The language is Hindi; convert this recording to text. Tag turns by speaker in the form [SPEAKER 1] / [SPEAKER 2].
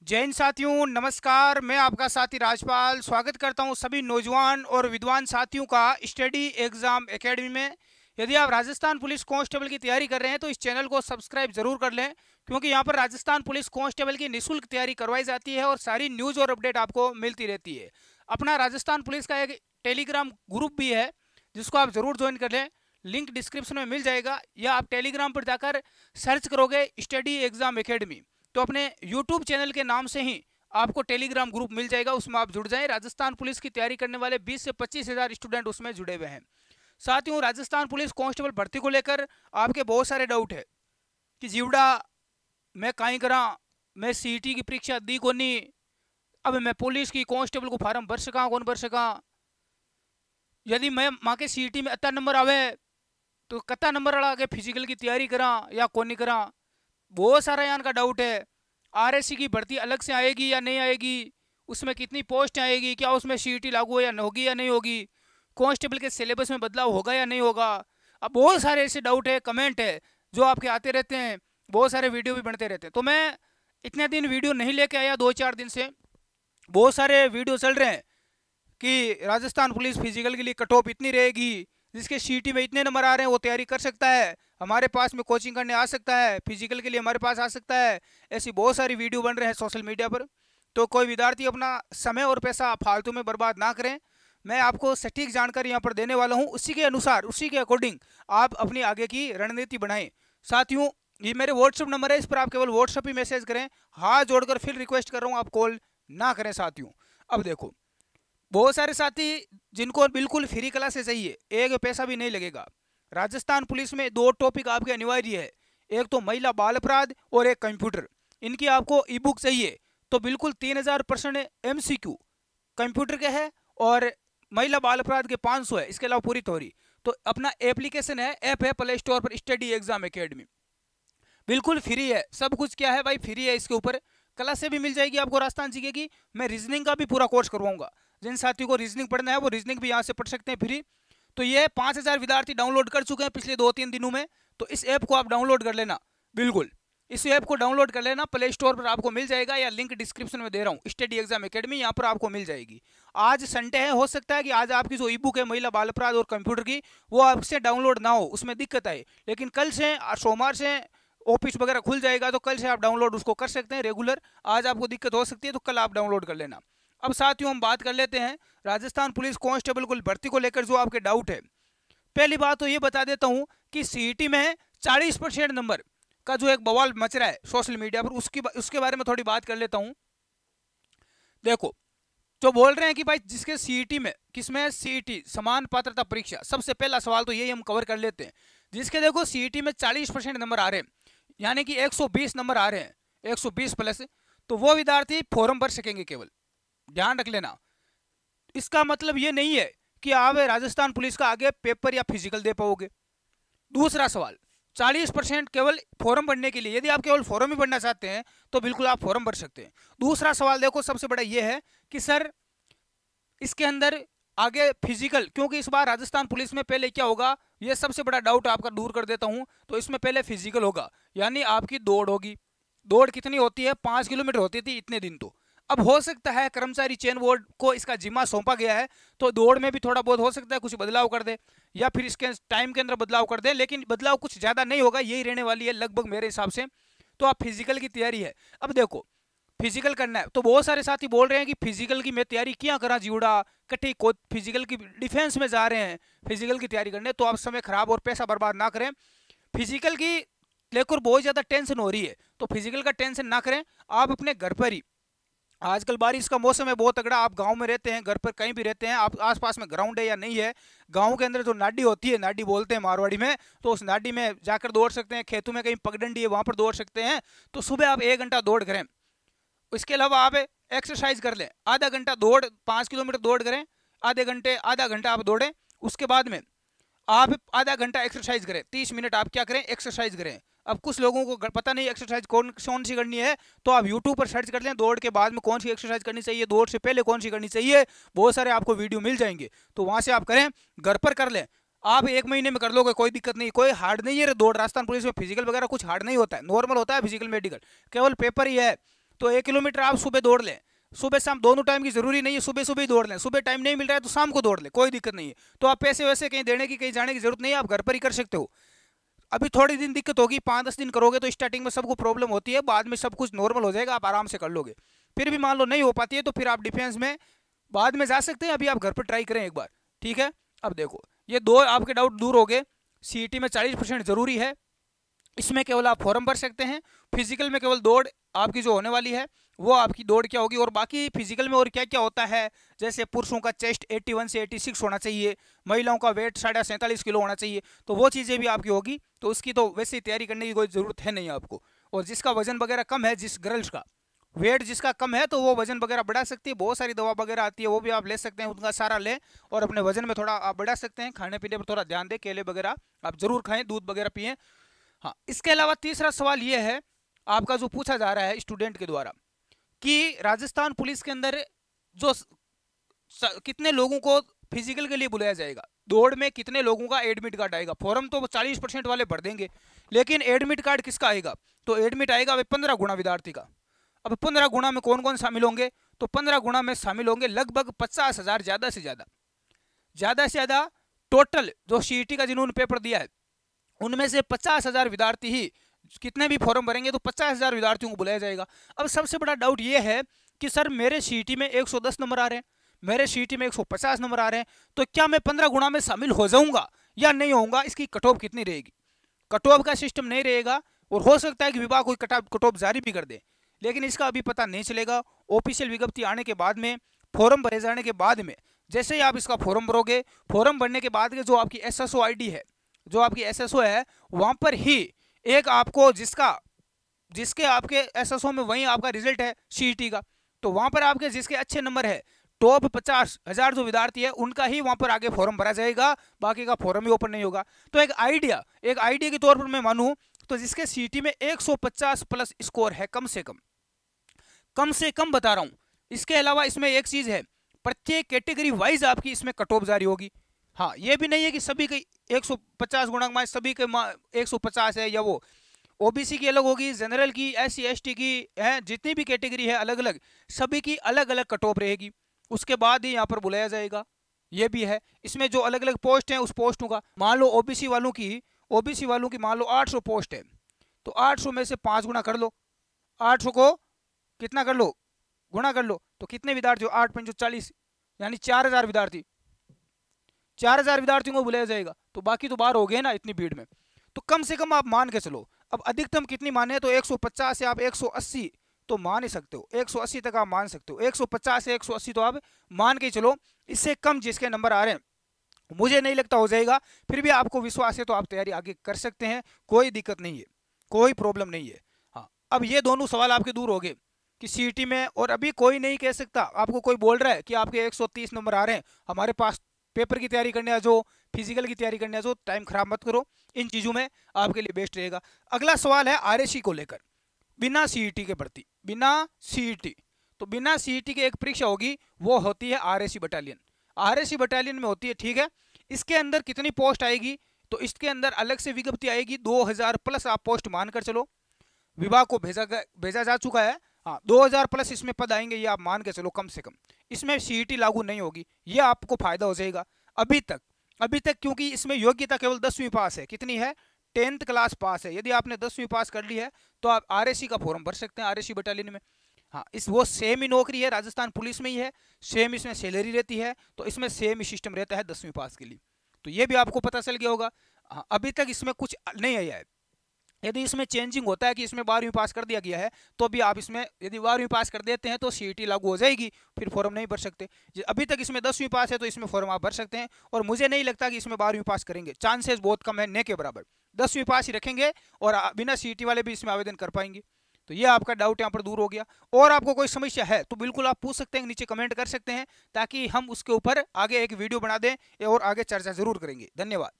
[SPEAKER 1] जय हिंद साथियों, नमस्कार। मैं आपका साथी राजपाल स्वागत करता हूं सभी नौजवान और विद्वान साथियों का स्टडी एग्जाम एकेडमी में। यदि आप राजस्थान पुलिस कांस्टेबल की तैयारी कर रहे हैं तो इस चैनल को सब्सक्राइब जरूर कर लें, क्योंकि यहां पर राजस्थान पुलिस कांस्टेबल की निःशुल्क तैयारी करवाई जाती है और सारी न्यूज़ और अपडेट आपको मिलती रहती है। अपना राजस्थान पुलिस का एक टेलीग्राम ग्रुप भी है जिसको आप जरूर ज्वाइन कर लें। लिंक डिस्क्रिप्शन में मिल जाएगा, या आप टेलीग्राम पर जाकर सर्च करोगे स्टडी एग्जाम एकेडमी तो अपने यूट्यूब चैनल के नाम से ही आपको टेलीग्राम ग्रुप मिल जाएगा। उसमें आप जुड़ जाएं। राजस्थान पुलिस की तैयारी करने वाले 20 से 25 हज़ार स्टूडेंट उसमें जुड़े हुए हैं। साथियों, राजस्थान पुलिस कांस्टेबल भर्ती को लेकर आपके बहुत सारे डाउट है कि जीवड़ा मैं कहीं करा, मैं सीईटी की परीक्षा दी को नहीं, अब मैं पुलिस की कांस्टेबल को फार्म भर सका कौन भर सका, यदि मैं माँ के सीईटी में अत्ता नंबर आवे तो कत्ता नंबर वाला आगे फिजिकल की तैयारी करा या कौन नहीं करा। बहुत सारा यहाँ का डाउट है। आरएससी की भर्ती अलग से आएगी या नहीं आएगी, उसमें कितनी पोस्ट आएगी, क्या उसमें सीईटी लागू या होगी या नहीं होगी, कांस्टेबल के सिलेबस में बदलाव होगा या नहीं होगा। अब बहुत सारे ऐसे डाउट है, कमेंट है जो आपके आते रहते हैं, बहुत सारे वीडियो भी बनते रहते हैं। तो मैं इतने दिन वीडियो नहीं लेके आया, 2-4 दिन से बहुत सारे वीडियो चल रहे हैं कि राजस्थान पुलिस फिजिकल के लिए कट ऑफ इतनी रहेगी, जिसके सीईटी में इतने नंबर आ रहे हैं वो तैयारी कर सकता है, हमारे पास में कोचिंग करने आ सकता है, फिजिकल के लिए हमारे पास आ सकता है। ऐसी बहुत सारी वीडियो बन रहे हैं सोशल मीडिया पर। तो कोई विद्यार्थी अपना समय और पैसा फालतू में बर्बाद ना करें। मैं आपको सटीक जानकारी यहाँ पर देने वाला हूँ, उसी के अनुसार उसी के अकॉर्डिंग आप अपनी आगे की रणनीति बनाएं। साथियों, ये मेरे व्हाट्सअप नंबर है, इस पर आप केवल व्हाट्सअप ही मैसेज करें। हाथ जोड़कर फिर रिक्वेस्ट कर रहा हूँ, आप कॉल ना करें। साथियों, अब देखो, बहुत सारे साथी जिनको बिल्कुल फ्री क्लासेस चाहिए, एक पैसा भी नहीं लगेगा। राजस्थान पुलिस में 2 टॉपिक आपके अनिवार्य है, एक तो महिला बाल अपराध और एक कंप्यूटर। इनकी आपको ई बुक चाहिए तो बिल्कुल 3000% MCQ कंप्यूटर के है और महिला बाल अपराध के 500 है, इसके अलावा पूरी थ्योरी। तो अपना एप्लीकेशन है, ऐप है प्ले स्टोर पर, स्टडी एग्जाम एकेडमी, बिल्कुल फ्री है। सब कुछ क्या है भाई, फ्री है। इसके ऊपर क्लासें भी मिल जाएगी आपको राजस्थान जीके की। मैं रीजनिंग का भी पूरा कोर्स करवाऊंगा। जिन साथियों को रीजनिंग पढ़ना है वो रीजनिंग भी यहाँ से पढ़ सकते हैं फ्री। तो ये 5000 विद्यार्थी डाउनलोड कर चुके हैं पिछले 2-3 दिनों में। तो इस ऐप को आप डाउनलोड कर लेना, बिल्कुल इस ऐप को डाउनलोड कर लेना। प्ले स्टोर पर आपको मिल जाएगा, या लिंक डिस्क्रिप्शन में दे रहा हूँ, स्टडी एग्जाम एकेडमी, यहाँ पर आपको मिल जाएगी। आज संडे है, हो सकता है कि आज आपकी जो ई बुक है महिला बाल अपराध और कंप्यूटर की, वो आपसे डाउनलोड ना हो, उसमें दिक्कत आए। लेकिन कल से, सोमवार से ऑफिस वगैरह खुल जाएगा तो कल से आप डाउनलोड उसको कर सकते हैं रेगुलर। आज आपको दिक्कत हो सकती है तो कल आप डाउनलोड कर लेना। अब साथियों, हम बात कर लेते हैं राजस्थान पुलिस कांस्टेबल को भर्ती को लेकर जो आपके डाउट है। पहली बात तो ये बता देता हूं कि सीईटी में 40% नंबर का जो एक बवाल मच रहा है सोशल मीडिया पर, उसके बारे में थोड़ी बात कर लेता हूं। देखो, जो बोल रहे हैं कि भाई जिसके सीईटी में, किसमें सीईटी समान पात्रता परीक्षा, सबसे पहला सवाल तो यही हम कवर कर लेते हैं। जिसके देखो सीईटी में 40% नंबर आ रहे हैं, यानी कि 120 नंबर आ रहे हैं, 120 प्लस, तो वो विद्यार्थी फॉर्म भर सकेंगे केवल, ध्यान रख लेना। इसका मतलब ये नहीं है कि आप राजस्थान पुलिस का आगे पेपर या फिजिकल दे पाओगे। दूसरा सवाल, 40% केवल फॉर्म भरने के लिए, यदि आप केवल फॉर्म ही भरना चाहते हैं तो बिल्कुल आप फॉर्म भर सकते हैं। दूसरा सवाल देखो, सबसे बड़ा ये है कि सर इसके अंदर आगे फिजिकल, क्योंकि इस बार राजस्थान पुलिस में पहले क्या होगा, ये सबसे बड़ा डाउट आपका दूर कर देता हूं। तो इसमें पहले फिजिकल होगा, यानी आपकी दौड़ होगी। दौड़ कितनी होती है, 5 किलोमीटर होती थी इतने दिन। तो अब हो सकता है कर्मचारी चयन बोर्ड को इसका जिम्मा सौंपा गया है, तो दौड़ में भी थोड़ा बहुत हो सकता है कुछ बदलाव कर दे, या फिर इसके टाइम के अंदर बदलाव कर दे, लेकिन बदलाव कुछ ज़्यादा नहीं होगा, यही रहने वाली है लगभग मेरे हिसाब से। तो आप फिजिकल की तैयारी है। अब देखो, फिजिकल करना है तो बहुत सारे साथी बोल रहे हैं कि फिजिकल की मैं तैयारी क्या करा जीवड़ा, कटी को फिजिकल की डिफेंस में जा रहे हैं फिजिकल की तैयारी करने, तो आप समय खराब और पैसा बर्बाद ना करें। फिजिकल की लेकर बहुत ज़्यादा टेंशन हो रही है तो फिजिकल का टेंशन ना करें। आप अपने घर पर ही, आजकल बारिश का मौसम है बहुत तगड़ा, आप गांव में रहते हैं, घर पर कहीं भी रहते हैं, आप आसपास में ग्राउंड है या नहीं है, गांव के अंदर जो नाडी होती है, नाडी बोलते हैं मारवाड़ी में, तो उस नाडी में जाकर दौड़ सकते हैं। खेतों में कहीं पगडंडी है वहां पर दौड़ सकते हैं। तो सुबह आप 1 घंटा दौड़ करें। इसके अलावा आप एक्सरसाइज कर लें, आधा घंटा दौड़, 5 किलोमीटर दौड़ करें, आधा घंटा आप दौड़ें। उसके बाद में आप आधा घंटा एक्सरसाइज करें, 30 मिनट आप क्या करें, एक्सरसाइज करें। अब कुछ लोगों को पता नहीं एक्सरसाइज कौन सी करनी है, तो आप यूट्यूब पर सर्च कर लें दौड़ के बाद में कौन सी एक्सरसाइज करनी चाहिए, दौड़ से पहले कौन सी करनी चाहिए, बहुत सारे आपको वीडियो मिल जाएंगे, तो वहां से आप करें, घर पर कर लें। आप 1 महीने में कर लोगे, कोई दिक्कत नहीं, कोई हार्ड नहीं है दौड़। राजस्थान पुलिस में फिजिकल वगैरह कुछ हार्ड नहीं होता है, नॉर्मल होता है फिजिकल मेडिकल, केवल पेपर ही है। तो 1 किलोमीटर आप सुबह दौड़ लें, सुबह शाम दोनों टाइम की जरूरी नहीं है, सुबह सुबह ही दौड़ लें, सुबह टाइम नहीं मिल रहा है तो शाम को दौड़ लें, कोई दिक्कत नहीं है। तो आप पैसे वैसे कहीं देने की, कहीं जाने की जरूरत नहीं है, आप घर पर ही कर सकते हो। अभी थोड़ी दिन दिक्कत होगी, 5-10 दिन करोगे तो स्टार्टिंग में सबको प्रॉब्लम होती है, बाद में सब कुछ नॉर्मल हो जाएगा, आप आराम से कर लोगे। फिर भी मान लो नहीं हो पाती है तो फिर आप डिफेंस में बाद में जा सकते हैं, अभी आप घर पर ट्राई करें एक बार, ठीक है। अब देखो ये 2 आपके डाउट दूर हो गए। सीईटी में 40% जरूरी है, इसमें केवल आप फॉर्म भर सकते हैं। फिजिकल में केवल दौड़ आपकी जो होने वाली है वो आपकी दौड़ क्या होगी, और बाकी फिजिकल में और क्या क्या होता है, जैसे पुरुषों का चेस्ट 81 से 86 होना चाहिए, महिलाओं का वेट 47.5 किलो होना चाहिए, तो वो चीज़ें भी आपकी होगी। तो उसकी तो वैसे ही तैयारी करने की कोई ज़रूरत है नहीं आपको। और जिसका वजन वगैरह कम है, जिस गर्ल्स का वेट जिसका कम है, तो वो वजन वगैरह बढ़ा सकती है, बहुत सारी दवा वगैरह आती है, वो भी आप ले सकते हैं, उनका सारा लें और अपने वजन में थोड़ा आप बढ़ा सकते हैं। खाने पीने पर थोड़ा ध्यान दें, केले वगैरह आप जरूर खाएं, दूध वगैरह पिएं। हाँ, इसके अलावा तीसरा सवाल ये है आपका जो पूछा जा रहा है स्टूडेंट के द्वारा कि राजस्थान पुलिस के अंदर जो कितने लोगों को फिजिकल के लिए बुलाया जाएगा, दौड़ में कितने लोगों का एडमिट कार्ड आएगा। फॉर्म तो 40% वाले भर देंगे, लेकिन एडमिट कार्ड किसका आएगा, तो एडमिट आएगा 15 गुना विद्यार्थी का। अब 15 गुना में कौन कौन शामिल होंगे, तो 15 गुना में शामिल होंगे लगभग 50,000, ज़्यादा से ज़्यादा टोटल जो सीईटी का जिन्होंने पेपर दिया है उनमें से 50,000 विद्यार्थी ही, कितने भी फॉर्म भरेंगे तो 50,000 विद्यार्थियों को बुलाया जाएगा। अब सबसे बड़ा डाउट ये है कि सर मेरे सीईटी में 110 नंबर आ रहे हैं, मेरे सीईटी में 150 नंबर आ रहे हैं, तो क्या मैं 15 गुना में शामिल हो जाऊंगा या नहीं होऊंगा, इसकी कट ऑफ कितनी रहेगी। कट ऑफ का सिस्टम नहीं रहेगा, और हो सकता है कि विभाग कोई कट ऑफ जारी भी कर दे, लेकिन इसका अभी पता नहीं चलेगा। ऑफिशियल विज्ञप्ति आने के बाद में, फॉर्म भरे जाने के बाद में, जैसे ही आप इसका फॉर्म भरोगे, फॉर्म भरने के बाद जो आपकी SSO ID है, जो आपकी SSO है, वहां पर ही एक आपको जिसके आपके SSO में वही आपका रिजल्ट है सीईटी का, तो वहां पर आपके जिसके अच्छे नंबर है, टॉप 50,000 जो विद्यार्थी है उनका ही वहां पर आगे फॉर्म भरा जाएगा, बाकी का फॉर्म ही ओपन नहीं होगा। तो एक आइडिया के तौर पर मैं मानूं तो जिसके सीईटी में 150 प्लस स्कोर है, कम से कम बता रहा हूं। इसके अलावा इसमें एक चीज है, प्रत्येक कैटेगरी वाइज आपकी इसमें कट ऑफ जारी होगी। हाँ, ये भी नहीं है कि सभी के 150 गुणक में सभी के 150 है, या वो ओबीसी की अलग होगी, जनरल की, SC ST की है, जितनी भी कैटेगरी है अलग अलग, सभी की अलग अलग कट ऑफ रहेगी, उसके बाद ही यहाँ पर बुलाया जाएगा। ये भी है, इसमें जो अलग अलग पोस्ट हैं उस पोस्टों का, मान लो ओबीसी वालों की मान लो 800 पोस्ट है, तो 800 में से 5 गुना कर लो, 800 को कितना कर लो, गुणा कर लो, तो कितने विद्यार्थी हो, 8 × 40 यानी 4,000 विद्यार्थी, 4,000 विद्यार्थियों को बुलाया जाएगा, तो बाकी तो बाहर हो गए ना इतनी भीड़ में। तो कम से कम आप मान के चलो, अब अधिकतम कितनी माने, तो 150 से आप 180 तो मान ही सकते हो, 180 तक आप मान सकते हो, 150 से 180 तो आप मान के चलो। इससे कम जिसके नंबर आ रहे हैं मुझे नहीं लगता हो जाएगा, फिर भी आपको विश्वास है तो आप तैयारी आगे कर सकते हैं, कोई दिक्कत नहीं है, कोई प्रॉब्लम नहीं है। हाँ, अब ये दोनों सवाल आपके दूर हो गए कि सीईटी में, और अभी कोई नहीं कह सकता, आपको कोई बोल रहा है कि आपके 130 नंबर आ रहे हैं, हमारे पास पेपर की तैयारी करने आ जाओ, फिजिकल की तैयारी करने आ जाओ, टाइम खराब मत करो, इन चीज़ों में आपके लिए बेस्ट रहेगा। अगला सवाल है RSC को लेकर, बिना सीईटी के भर्ती, बिना सीईटी, तो बिना सीईटी की एक परीक्षा होगी, वो होती है RSC बटालियन। RSC बटालियन में होती है, ठीक है। इसके अंदर कितनी पोस्ट आएगी, तो इसके अंदर अलग से विज्ञप्ति आएगी, 2000 प्लस आप पोस्ट मानकर चलो, विभाग को भेजा जा चुका है। हाँ, 2000 प्लस इसमें पद आएंगे, ये आप मान के चलो कम से कम। इसमें सीईटी लागू नहीं होगी, ये आपको फायदा हो जाएगा अभी तक, क्योंकि इसमें योग्यता केवल 10वीं पास है। कितनी है, 10th क्लास पास है। यदि आपने 10वीं पास कर ली है तो आप RSC का फॉर्म भर सकते हैं, RSC बटालियन में। हाँ, वो सेम ही नौकरी है, राजस्थान पुलिस में ही है, सेम इसमें सैलरी रहती है, तो इसमें सेम ही सिस्टम रहता है 10वीं पास के लिए। तो ये भी आपको पता चल गया होगा। हाँ, अभी तक इसमें कुछ नहीं आया है। यदि इसमें चेंजिंग होता है कि इसमें 12वीं पास कर दिया गया है, तो भी आप इसमें यदि 12वीं पास कर देते हैं तो सीईटी लागू हो जाएगी, फिर फॉर्म नहीं भर सकते। अभी तक इसमें 10वीं पास है तो इसमें फॉर्म आप भर सकते हैं, और मुझे नहीं लगता कि इसमें 12वीं पास करेंगे, चांसेस बहुत कम है, न के बराबर 10वीं पास ही रखेंगे, और बिना सीईटी वाले भी इसमें आवेदन कर पाएंगे। तो ये आपका डाउट यहाँ पर दूर हो गया। और आपको कोई समस्या है तो बिल्कुल आप पूछ सकते हैं, नीचे कमेंट कर सकते हैं, ताकि हम उसके ऊपर आगे एक वीडियो बना दें और आगे चर्चा जरूर करेंगे। धन्यवाद।